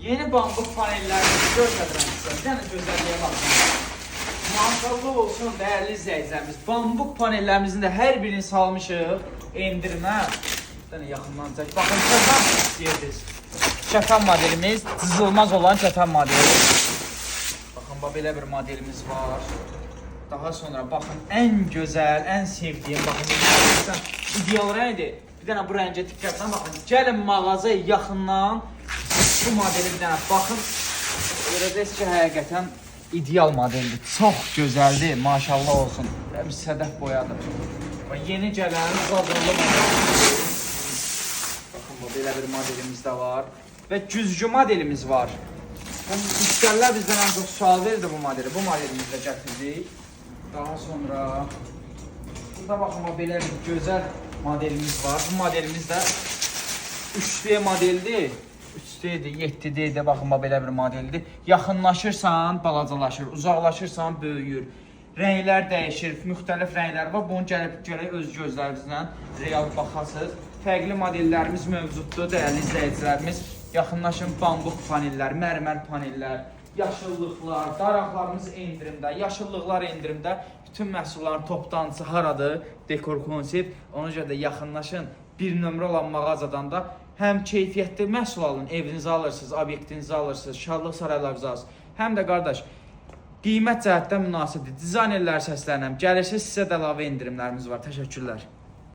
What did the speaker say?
Yeni bambuk panellərimizi göstərirəm sizə. Bir dənə gözəlliyə baxın. Maşallah olsun dəyərli izləyicilərimiz. Bambuk panellərimizin də hər birini salmışıq endirimə. Bir dənə yaxından çək. Baxın, kətan istəyirsiniz. Kətan modelimiz, cızılmaz olan kətan modeli. Baxın, belə bir modelimiz var. Daha sonra baxın, ən gözəl, ən sevdiyim, baxın, ideal rəngdir. Bir dənə bu rəngə diqqətlə baxın. Gəlin mağazaya yaxından bu modeli bir dənə baxın. Görəcəksiniz ki, həqiqətən ideal modeldir. Çox gözəldir, maşallah olsun. Bir sədəf boyadır. Yeni gələn qazanlı modelimiz. Baxın, belə bir modelimiz də var. Və güzgü modelimiz var. Müştərilər bizdən ən çox sual verdi bu modeli. Bu modelimizi də gətirdik. Daha sonra burada baxın, belə bir gözəl modelimiz var. Bu modelimiz də 3D modeldir. 3D-dir, 7D-dir. Baxın, belə bir modeldir. Yaxınlaşırsan, balacalaşır. Uzaqlaşırsan, böyüyür. Rənglər dəyişir, müxtəlif rənglər var. Bunu gəlib öz gözlərinizlə real baxasınız. Fərqli modellərimiz mövcuddur, dəyərli izləyicilərimiz. Yaxınlaşın, bambuk panellər, mərmər panellər, yaşıllıqlar, daraqlarımız endirimdə, yaşıllıqlar endirimdə. Bütün məhsulların toplantısı haradır? Dekor konsept. Ona görə də yaxınlaşın. Bir nömrə olan mağazadan da həm keyfiyyətli məhsul alın, evinizə alırsınız, obyektinizi alırsınız, şadlıq saraylarınızı alırsınız. Həm də qardaş, qiymət cəhətdən münasibdir. Dizaynerlər səslənəm. Gəlirsiniz, sizə də əlavə endirimlərimiz var. Təşəkkürlər.